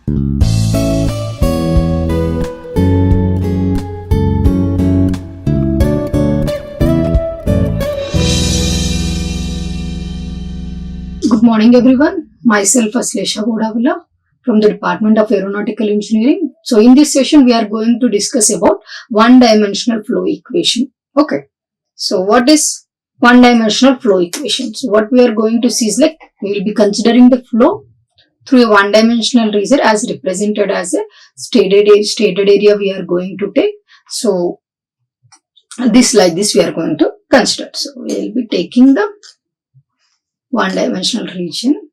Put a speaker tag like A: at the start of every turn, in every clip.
A: Good morning everyone, myself Aslesha from the Department of Aeronautical Engineering. So in this session we are going to discuss about one-dimensional flow equation. Okay, so what is one-dimensional flow equation? So what we are going to see is like we will be considering the flow through a one-dimensional region as represented as a stated area we are going to take. So this like this we are going to consider. So we will be taking the one-dimensional region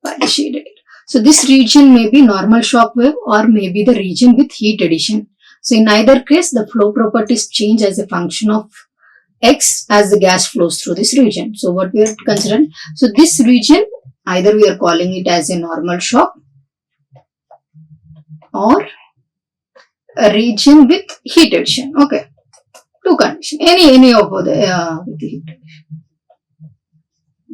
A: by the shaded. So this region may be normal shock wave or maybe the region with heat addition. So in either case, the flow properties change as a function of x as the gas flows through this region. So what we are considering, so this region either we are calling it as a normal shock or a region with heat addition. Okay, two conditions, any of the with the heat addition.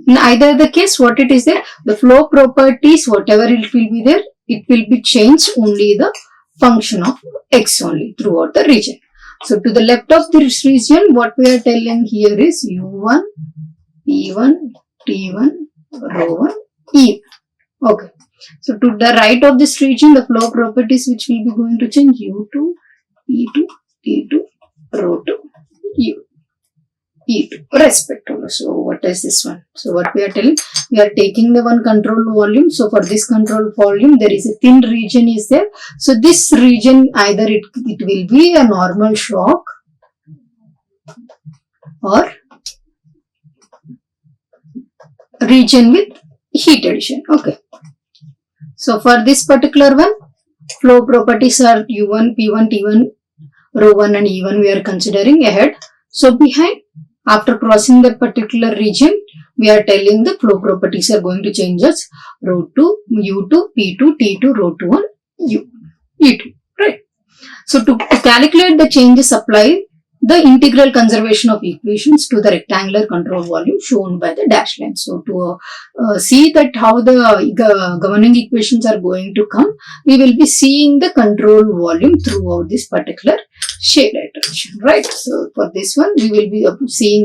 A: In either the case, what it is there, the flow properties, whatever it will be there, it will be changed only the function of x only throughout the region. So to the left of this region, what we are telling here is u1, p1, t1, rho1, e. Okay. So to the right of this region, the flow properties which will be going to change u2, p2, t2, rho2, u. E2 respectively. So what is this one? So what we are telling, we are taking the one control volume. So for this control volume, there is a thin region is there. So this region either it will be a normal shock or region with heat addition. Okay. So for this particular one, flow properties are u1, p1, t1, rho1 and e1 we are considering ahead. So behind, after crossing that particular region, we are telling the flow properties are going to change as rho2, u2, p2, t2, rho2, and u, e2, right? So to calculate the changes, apply the integral conservation of equations to the rectangular control volume shown by the dashed line. So to see that how the governing equations are going to come, we will be seeing the control volume throughout this particular shaded region, right? So for this one, we will be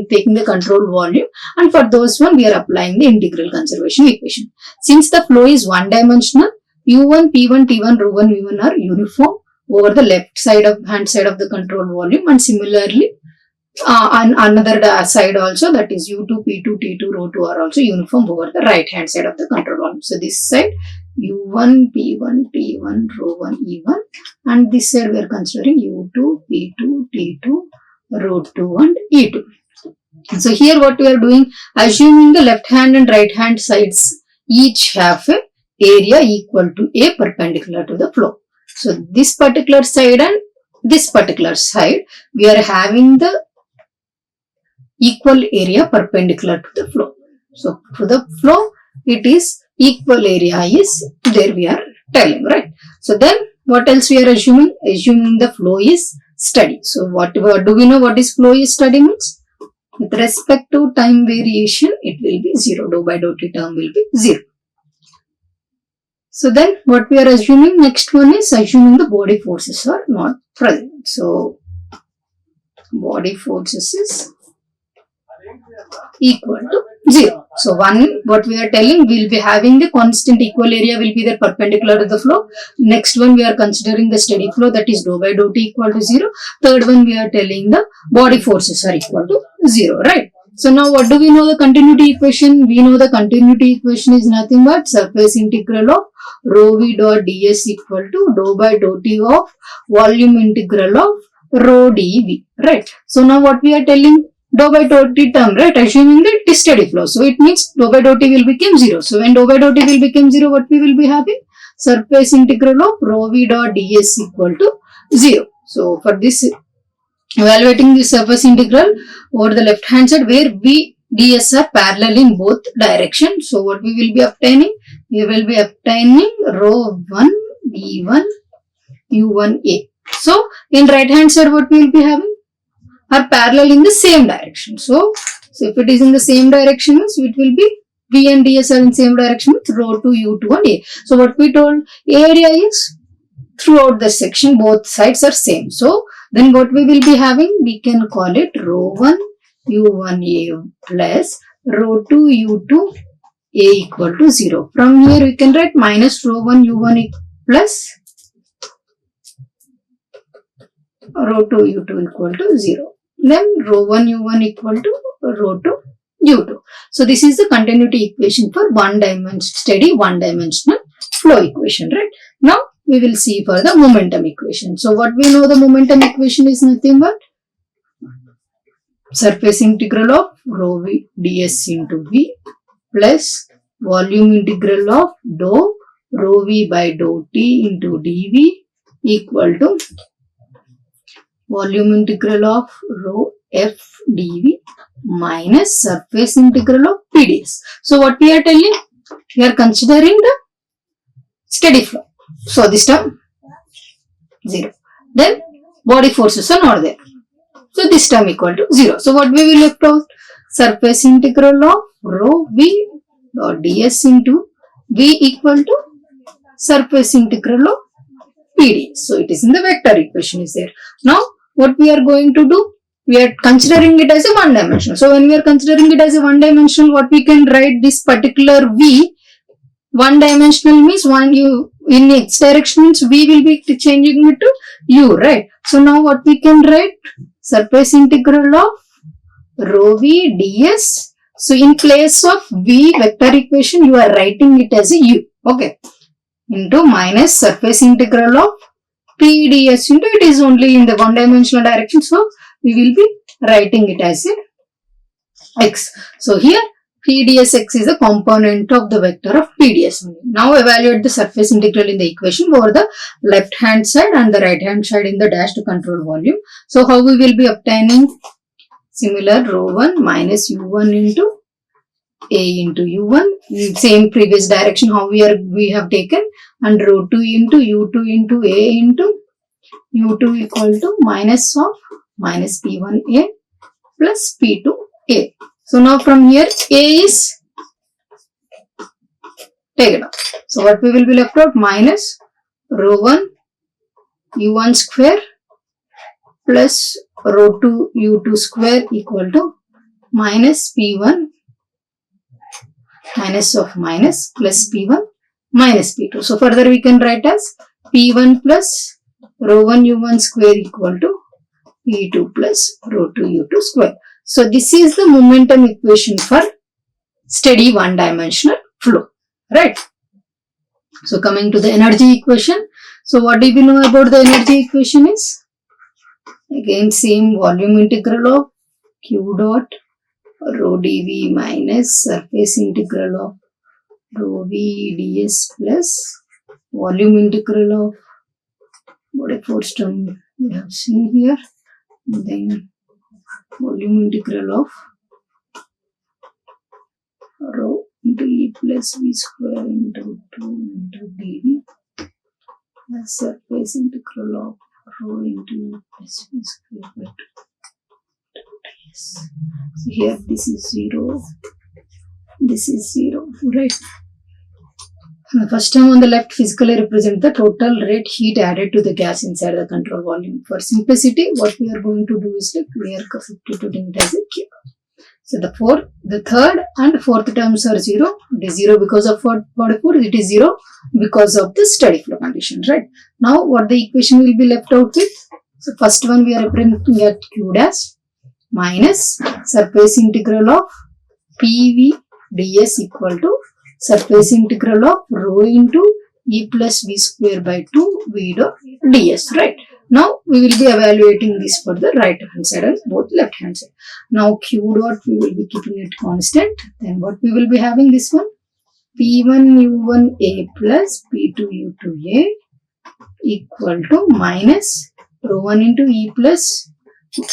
A: taking the control volume, and for those one, we are applying the integral conservation equation. Since the flow is one-dimensional, u1, p1, t1, rho1, v1 are uniform over the left side of hand side of the control volume, and similarly on another side also, that is u2, p2, t2, rho2 are also uniform over the right hand side of the control volume. So this side u1, p1, t1, rho1, e1, and this side we are considering u2, p2, t2, rho2 and e2. So here what we are doing, assuming the left hand and right hand sides each have a area equal to a perpendicular to the flow. So this particular side and this particular side, we are having the equal area perpendicular to the flow. So for the flow, it is equal area is there we are telling, right? So then what else we are assuming? Assuming the flow is steady. So what do we know what is flow is steady means? With respect to time variation, it will be 0. Dou by dou t term will be 0. So then what we are assuming, next one is assuming the body forces are not present. So body forces is equal to 0. So what we are telling, we will be having the constant equal area will be the perpendicular to the flow. Next one we are considering the steady flow, that is dou by dou t equal to 0. Third one we are telling the body forces are equal to 0, right? So now what do we know the continuity equation? We know the continuity equation is nothing but surface integral of rho v dot ds equal to dou by dou t of volume integral of rho dv, right? So now what we are telling, dou by dou t term, right? Assuming that it is steady flow. So it means dou by dou t will become 0. So when dou by dou t will become 0, what we will be having? Surface integral of rho v dot ds equal to 0. So for this, evaluating the surface integral over the left hand side where v ds are parallel in both directions. So what we will be obtaining? We will be obtaining rho 1 v1 u1a. So in right hand side what we will be having? Are parallel in the same direction. So if it is in the same direction, it will be V and ds are in same direction with rho 2 u2 and a. So what we told, area is throughout the section both sides are same. So then what we will be having, we can call it rho 1 u1a plus rho 2 u2 a equal to 0. From here we can write minus rho 1 u1 plus rho 2 u2 equal to 0. Then rho 1 u1 equal to rho 2 u2. So this is the continuity equation for steady one-dimensional flow equation, right? Now we will see for the momentum equation. So what we know, the momentum equation is nothing but surface integral of rho v ds into v plus volume integral of dou rho v by dou t into dv equal to volume integral of rho f dv minus surface integral of pds. So what we are telling? We are considering the steady flow. So this term 0. Then body forces are not there. So this term equal to 0. So what we will left out? Surface integral of rho v dot ds into v equal to surface integral of pds. So it is in the vector equation is there. Now what we are going to do? We are considering it as a one-dimensional. So when we are considering it as a one-dimensional, what we can write this particular v, one-dimensional means in x direction means v will be changing it to u, right? So now what we can write? Surface integral of rho v ds. So in place of v vector equation, you are writing it as a u, okay? Into minus surface integral of p ds into, it is only in the one-dimensional direction. So we will be writing it as a x. So here p ds x is a component of the vector of p ds. Now evaluate the surface integral in the equation over the left hand side and the right hand side in the dash to control volume. So how we will be obtaining? Similar, rho 1 minus u1 into a into u1, same previous direction how we have taken, and rho 2 into u2 into a into u2 equal to minus of minus p1a plus p2a. So now from here a is taken out. So what we will be left out? Minus rho 1 u1 square plus rho 2 u2 square equal to minus p1 minus of minus plus p1 minus p2. So further we can write as p1 plus rho 1 u1 square equal to p2 plus rho 2 u2 square. So this is the momentum equation for steady one-dimensional flow, right? So coming to the energy equation. So what do we know about the energy equation is? Again same volume integral of q dot rho dv minus surface integral of rho v ds plus volume integral of body force term we have seen here, then volume integral of rho into e plus v square into 2 into dv plus surface integral of rho into e plus v square by 2. So here this is 0, this is 0, right? The first term on the left physically represent the total rate heat added to the gas inside the control volume. For simplicity, what we are going to do is like we are substituting it as a Q. So the third and fourth terms are 0. It is 0 because of body force. It is 0 because of the steady flow condition, right? Now what the equation will be left out with? So first one we are representing at Q dash minus surface integral of PV ds equal to surface integral of rho into e plus v square by 2 v dot ds, right? Now we will be evaluating this for the right hand side and both left hand side. Now q dot we will be keeping it constant. Then what we will be having this one? P1 u1a plus P2 u2a equal to minus rho 1 into e plus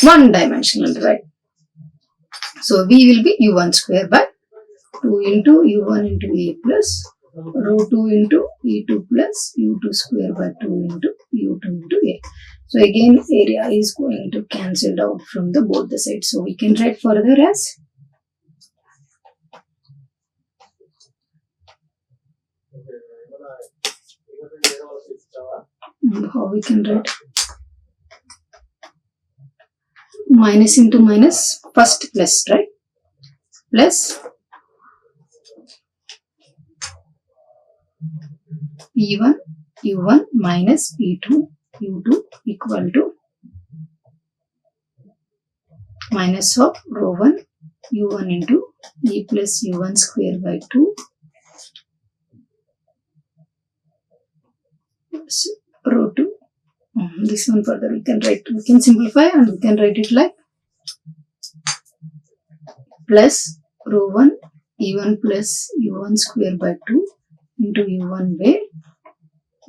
A: one dimensional, right? So v will be u1 square by 2 into u1 into a plus rho 2 into e2 plus u2 square by 2 into u2 into a. So again area is going to cancel out from the both the sides. So we can write further as How we can write? Minus into minus, first plus, right? Plus P1 U1 minus P2 U2 equal to minus of rho 1 U1 into E plus U1 square by 2 plus rho 2. This one further we can simplify and we can write it like plus rho 1 E1 plus U1 square by 2 into U1 way,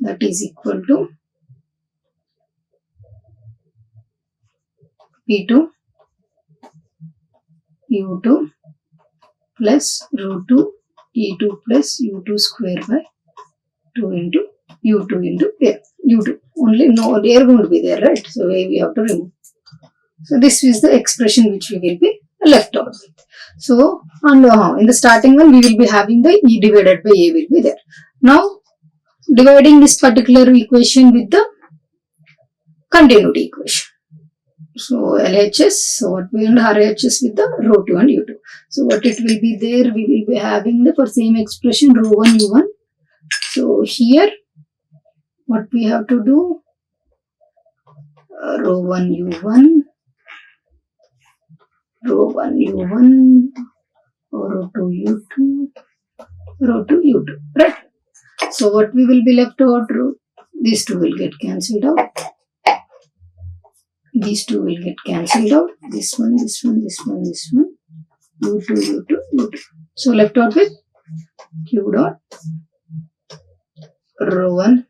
A: that is equal to P2 U2 plus rho 2 E2 plus U2 square by 2 into U2 into air. U2 only, no air going to be there, right? So we have to remove. So this is the expression which we will be left out with. So and in the starting one we will be having the E divided by A will be there. Now dividing this particular equation with the continuity equation. So LHS, so what we and RHS with the rho 2 and U2. So what it will be there, we will be having the for same expression rho 1 U1. So here what we have to do, rho 1 U1, rho 1 U1, rho 2 U2, rho 2 U2, right? So what we will be left out, these two will get cancelled out. These two will get cancelled out. This one, this one, this one, this one. U2, U2, U2. So left out with Q dot rho 1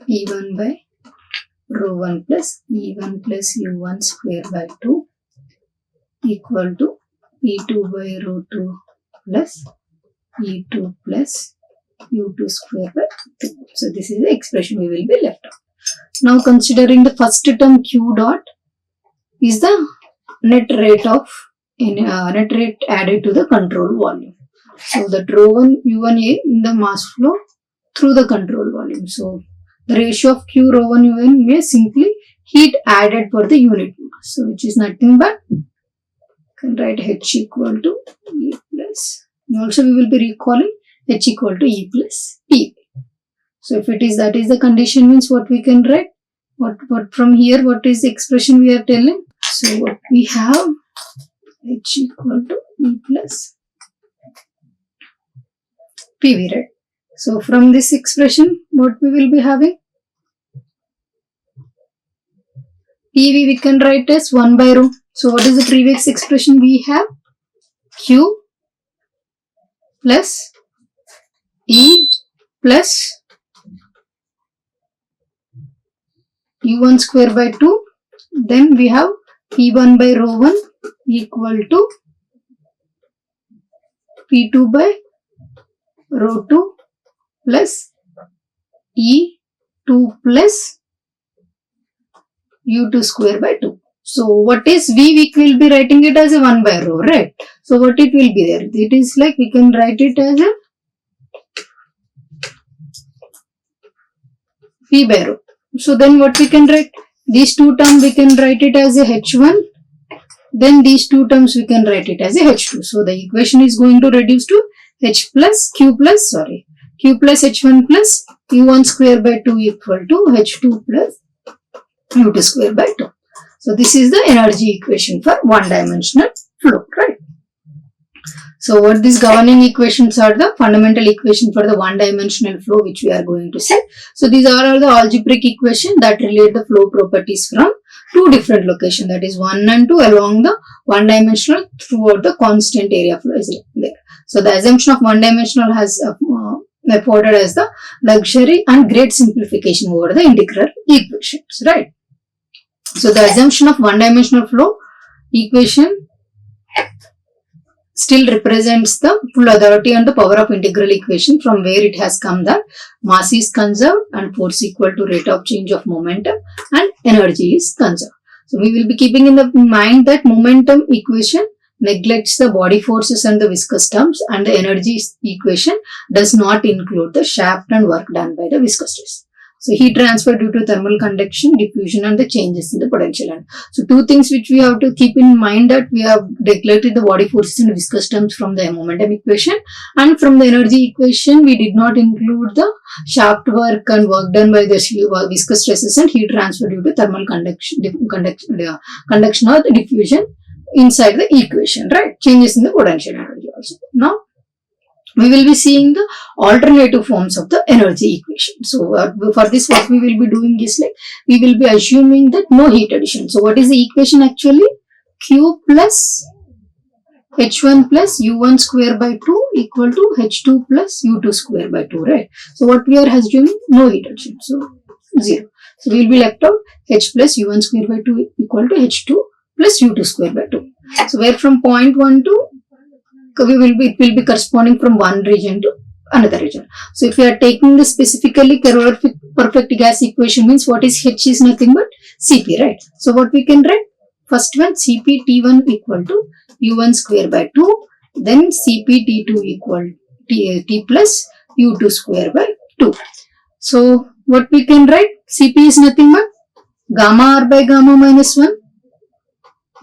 A: E1 by rho 1 plus E1 plus U1 square by 2 equal to E2 by rho 2 plus E2 plus U2 square by 2. So this is the expression we will be left out. Now considering the first term Q dot is the net rate of net rate added to the control volume. So that rho 1 U1A in the mass flow through the control volume. So the ratio of Q rho 1 UN may simply heat added per the unit mass. So which is nothing but, you can write H equal to E plus. Also we will be recalling H equal to E plus P. So if it is, that is the condition, means what we can write, what from here, what is the expression we are telling. So what we have, H equal to E plus PV, right? So from this expression, what we will be having, PV we can write as 1 by rho. So what is the previous expression we have? Q plus E plus U1 square by 2. Then we have P1 by rho 1 equal to P2 by rho 2 plus E2 plus U2 square by 2. So what is V? We will be writing it as a 1 by rho, right? So what it will be there? It is like we can write it as a V by rho. So then what we can write? These two terms we can write it as a H1. Then these two terms we can write it as a H2. So the equation is going to reduce to Q plus H1 plus U1 square by 2 equal to H2 plus U2 square by 2. So this is the energy equation for one-dimensional flow, right? So what these governing equations are, the fundamental equation for the one-dimensional flow which we are going to see. So these are all the algebraic equations that relate the flow properties from two different locations, that is 1 and 2 along the one-dimensional throughout the constant area flow is there. So the assumption of one-dimensional has afforded as the luxury and great simplification over the integral equations, right? So the assumption of one-dimensional flow equation still represents the full authority and the power of integral equation from where it has come that mass is conserved and force equal to rate of change of momentum and energy is conserved. So we will be keeping in the mind that momentum equation neglects the body forces and the viscous terms, and the energy equation does not include the shaft and work done by the viscous stress. So heat transfer due to thermal conduction, diffusion and the changes in the potential. And so two things which we have to keep in mind, that we have neglected the body forces and viscous terms from the momentum equation, and from the energy equation we did not include the shaft work and work done by the viscous stresses and heat transfer due to thermal conduction or the diffusion inside the equation, right? Changes in the potential energy also. Now we will be seeing the alternative forms of the energy equation. So for this, what we will be doing is like, we will be assuming that no heat addition. So what is the equation actually? Q plus H1 plus U1 square by 2 equal to H2 plus U2 square by 2, right? So what we are assuming? No heat addition. So 0. So we will be left out H plus U1 square by 2 equal to H2 plus U2 square by 2. So where from point 1 to it will be corresponding from one region to another region. So if we are taking the specifically calorific perfect gas equation, means what is H is nothing but Cp, right? So what we can write? First one, Cp T1 equal to U1 square by 2, then Cp T2 equal T plus U2 square by 2. So what we can write? Cp is nothing but gamma R by gamma minus 1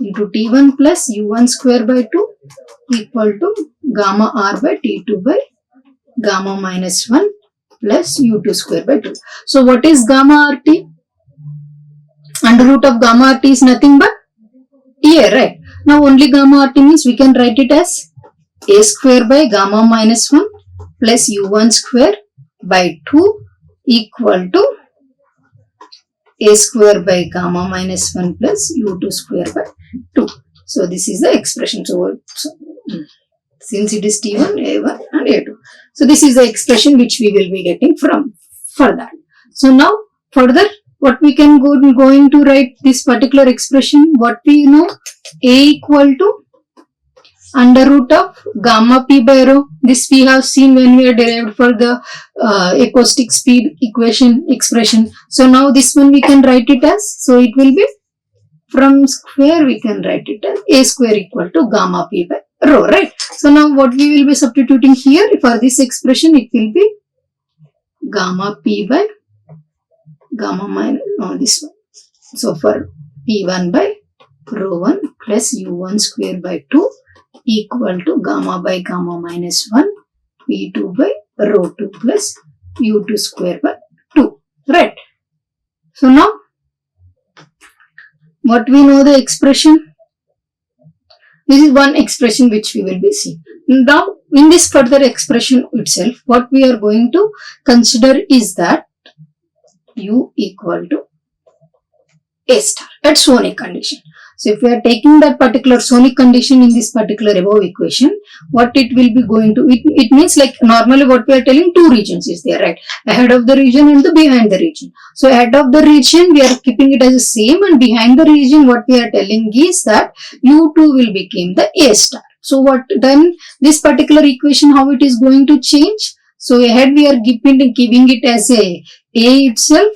A: into T1 plus U1 square by 2 equal to gamma R by T2 by gamma minus 1 plus U2 square by 2. So what is gamma RT? Under root of gamma RT is nothing but here, right? Now only gamma RT means we can write it as A square by gamma minus 1 plus U1 square by 2 equal to A square by gamma minus 1 plus U2 square by 2. So this is the expression. So since it is T1, A1 and A2. So this is the expression which we will be getting from for that. So now further what we can going to write this particular expression, what we know, A equal to under root of gamma P by rho. This we have seen when we are derived for the acoustic speed equation expression. So now this one we can write it as, so it will be from square we can write it as A square equal to gamma P by rho, right? So now what we will be substituting here for this expression, it will be gamma P by gamma minus, no, this one. So for P1 by rho 1 plus U1 square by 2 equal to gamma by gamma minus 1 P2 by rho 2 plus U2 square by 2, right? So now what we know the expression, this is one expression which we will be seeing. Now in this further expression itself, what we are going to consider is that U equal to A star at sonic condition. So if we are taking that particular sonic condition in this particular above equation, what it will be going to, it means like normally what we are telling, two regions is there, right? Ahead of the region and the behind the region. So ahead of the region we are keeping it as the same, and behind the region what we are telling is that U2 will become the A star. So what then this particular equation, how it is going to change? So ahead we are giving it as A itself,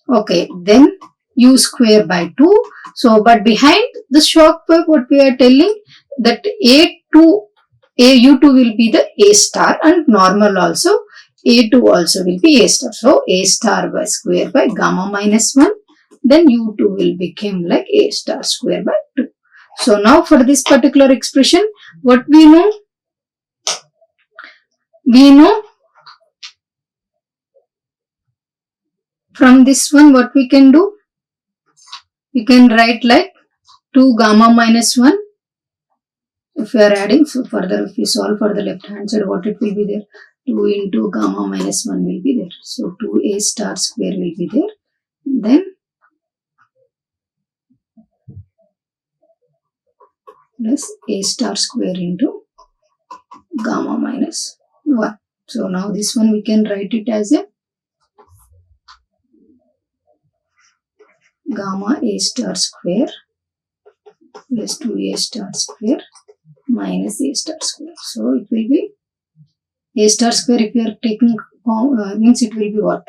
A: okay, then U square by 2. So but behind the shock wave what we are telling, that U2 will be the A star, and normal also A2 also will be A star. So A star by square by gamma minus 1, then U2 will become like A star square by 2. So now for this particular expression, what we know? We know from this one what we can do? We can write like 2 gamma minus 1. If we are adding, so further if we solve for the left hand side, what it will be there? 2 into gamma minus 1 will be there. So 2A star square will be there. Then plus A star square into gamma minus 1. So now this one we can write it as a gamma A star square plus 2A star square minus A star square. So it will be A star square if you are taking means it will be what?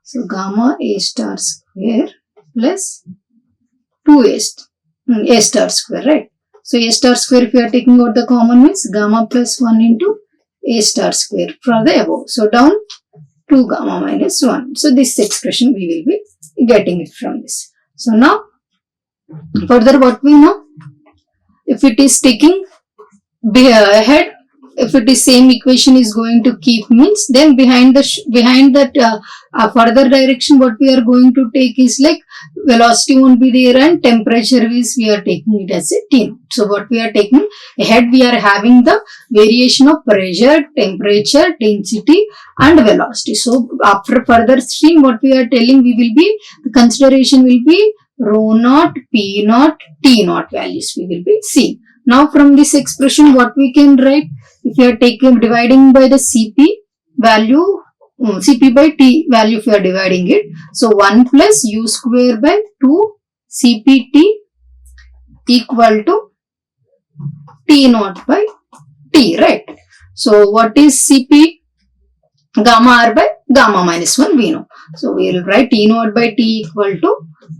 A: So gamma A star square plus 2A A star square, right? So A star square if you are taking out the common means gamma plus 1 into A star square for the above. So down 2 gamma minus 1. So this expression we will be getting it from this. So now further what we know, if it is taking ahead, if it is same equation is going to keep means, then behind that further direction what we are going to take is like velocity won't be there and temperature is we are taking it as a T. So what we are taking ahead, we are having the variation of pressure, temperature, density and velocity. So after further stream what we are telling, we will be, the consideration will be rho naught, P naught, T naught values we will be seeing. Now from this expression what we can write, if you are taking dividing by the Cp value, Cp by T value if you are dividing it, so 1 plus U square by 2 Cpt equal to T naught by T, right? So what is Cp? Gamma R by gamma minus 1 we know. So we will write T naught by T equal to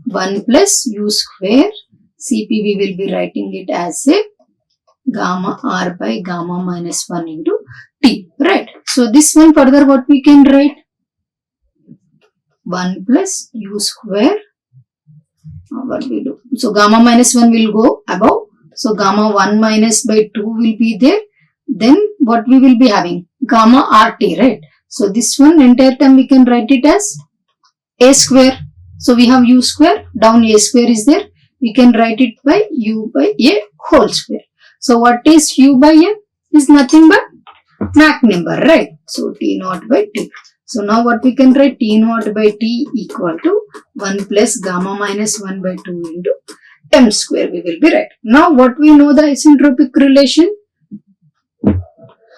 A: 1 plus U square. Cp we will be writing it as a gamma R by gamma minus 1 into T, right? So this one further what we can write, 1 plus U square, what we do, so gamma minus 1 will go above, so gamma 1 minus by 2 will be there, then what we will be having, gamma RT, right? So this one entire term we can write it as A square, so we have U square, down A square is there, we can write it by U by A whole square. So what is U by A? Is nothing but Mach number, right? So T naught by T. So now what we can write, T naught by T equal to 1 plus gamma minus 1 by 2 into M square we will be right. Now what we know the isentropic relation?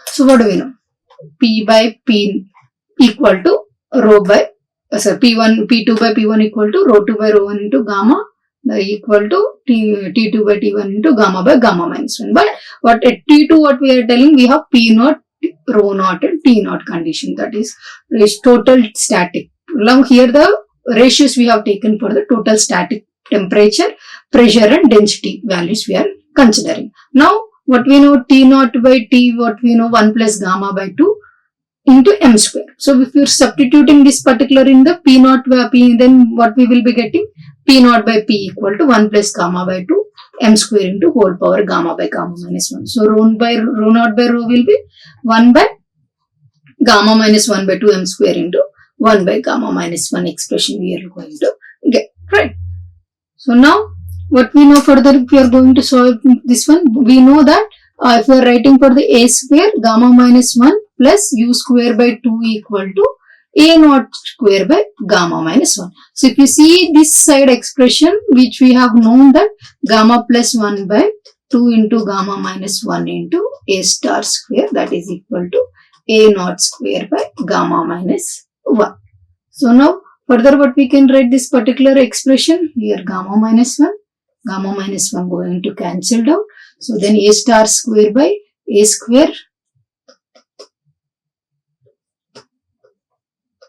A: So what do we know? P by P equal to rho by, P1, P2 by P1 equal to rho 2 by rho 1 into gamma equal to T2 by T1 into gamma by gamma minus 1. But what at T2 what we are telling, we have P naught, rho naught and T naught condition, that is total static. Now here the ratios we have taken for the total static temperature, pressure and density values we are considering. Now what we know, T naught by T, what we know 1 plus gamma by 2 into M square. So if you are substituting this particular in the P naught by P, then what we will be getting, P naught by P equal to 1 plus gamma by 2 M square into whole power gamma by gamma minus 1. So rho naught by rho will be 1 by gamma minus 1 by 2 M square into 1 by gamma minus 1 expression we are going to get, right? So now what we know further, if we are going to solve this one, we know that if we are writing for the A square, gamma minus 1 plus U square by 2 equal to A naught square by gamma minus 1. So if you see this side expression which we have known that gamma plus 1 by 2 into gamma minus 1 into A star square, that is equal to A naught square by gamma minus 1. So now further what we can write this particular expression here, gamma minus 1 going to cancel out. So then A star square by A square,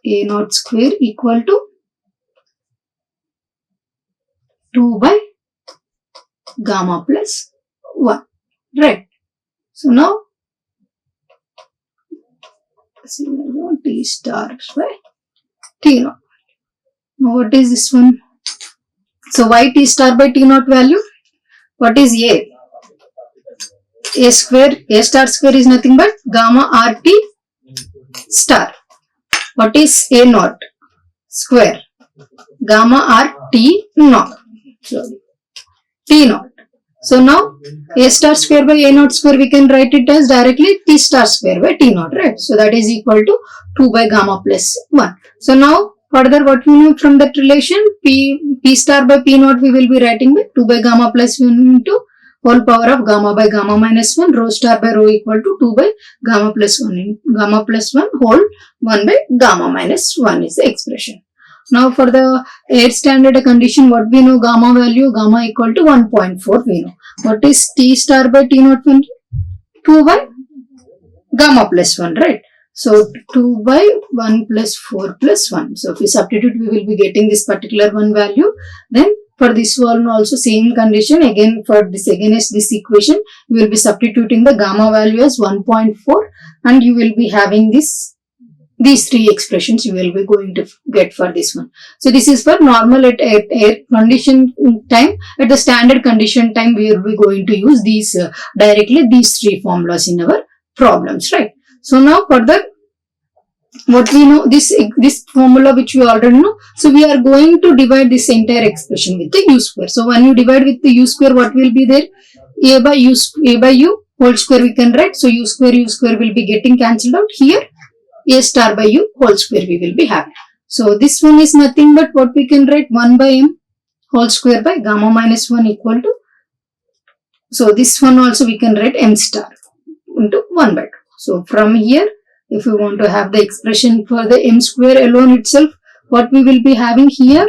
A: A naught square equal to 2 by gamma plus 1, right? So now T star by T naught. Now what is this one? So why T star by T naught value? What is A? A square, A star square is nothing but gamma RT star. What is A naught square? Gamma RT naught. Sorry, T naught. So now A star square by A naught square we can write it as directly T star square by T naught, right? So that is equal to 2 by gamma plus 1. So now further what we know from that relation, P star by P naught we will be writing by 2 by gamma plus 1 into whole power of gamma by gamma minus 1, rho star by rho equal to 2 by gamma plus 1 in gamma plus 1 whole 1 by gamma minus 1 is the expression. Now for the air standard condition, what we know, gamma value, gamma equal to 1.4 we know. What is T star by T naught value? 2 by gamma plus 1, right? So 2 by 1 plus 4 plus 1. So if we substitute, we will be getting this particular one value. Then for this one also same condition. Again for this, again is this equation, we will be substituting the gamma value as 1.4 and you will be having these three expressions you will be going to get for this one. So this is for normal at air condition time. At the standard condition time, we will be going to use these directly these three formulas in our problems, right? So now further, what we know, this formula which we already know. So we are going to divide this entire expression with the u square. So when you divide with the u square, what will be there? A by u whole square we can write. So u square will be getting cancelled out. Here a star by u whole square we will be having. So this one is nothing but what we can write, 1 by m whole square by gamma minus 1 equal to. So this one also we can write m star into 1 by 2. So from here, if we want to have the expression for the m square alone itself, what we will be having here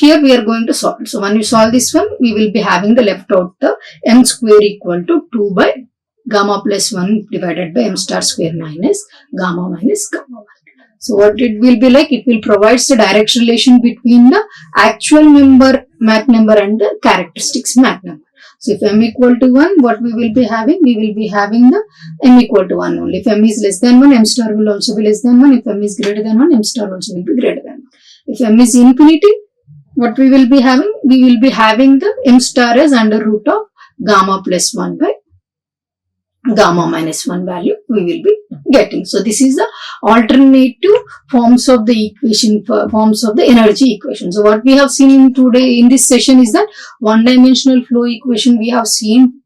A: we are going to solve. So when you solve this one, we will be having the left out the m square equal to 2 by gamma plus 1 divided by m star square minus gamma 1. So what it will be like, it will provide the direct relation between the actual Mach number and the characteristics Mach number. So if m equal to 1, what we will be having? We will be having the m equal to 1 only. If m is less than 1, m star will also be less than 1. If m is greater than 1, m star also will be greater than 1. If m is infinity, what we will be having? We will be having the m star as under root of gamma plus 1 by gamma minus 1 value we will be getting. So this is the alternative forms of the equation, forms of the energy equation. So what we have seen today in this session is that one-dimensional flow equation we have seen.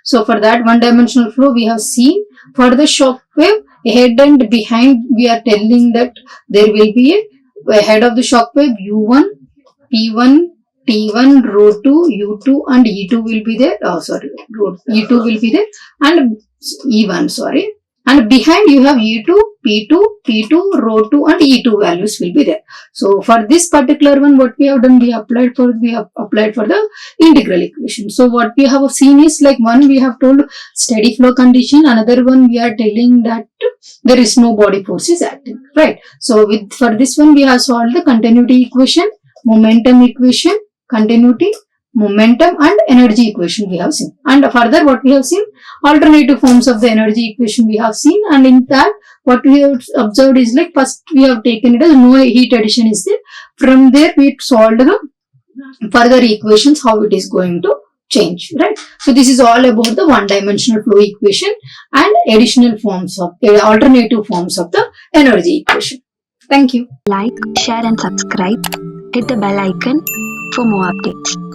A: So for that one-dimensional flow we have seen. For the shock wave, ahead and behind, we are telling that there will be a head of the shock wave u1, p1, T1, rho 2, U2 and E2 will be there. E2 will be there and E1, sorry. And behind you have E2, P2, P2, rho 2 and E2 values will be there. So for this particular one, what we have done, we have applied for the integral equation. So what we have seen is like one we have told steady flow condition, another one we are telling that there is no body forces acting, right? So for this one we have solved the continuity equation, momentum equation, continuity, momentum and energy equation we have seen. And further what we have seen, alternative forms of the energy equation we have seen, and in that what we have observed is like first we have taken it as no heat addition is there. From there we solved the further equations how it is going to change, right? So this is all about the one-dimensional flow equation and additional forms of alternative forms of the energy equation. Thank you.
B: Like, share and subscribe. Hit the bell icon for more updates.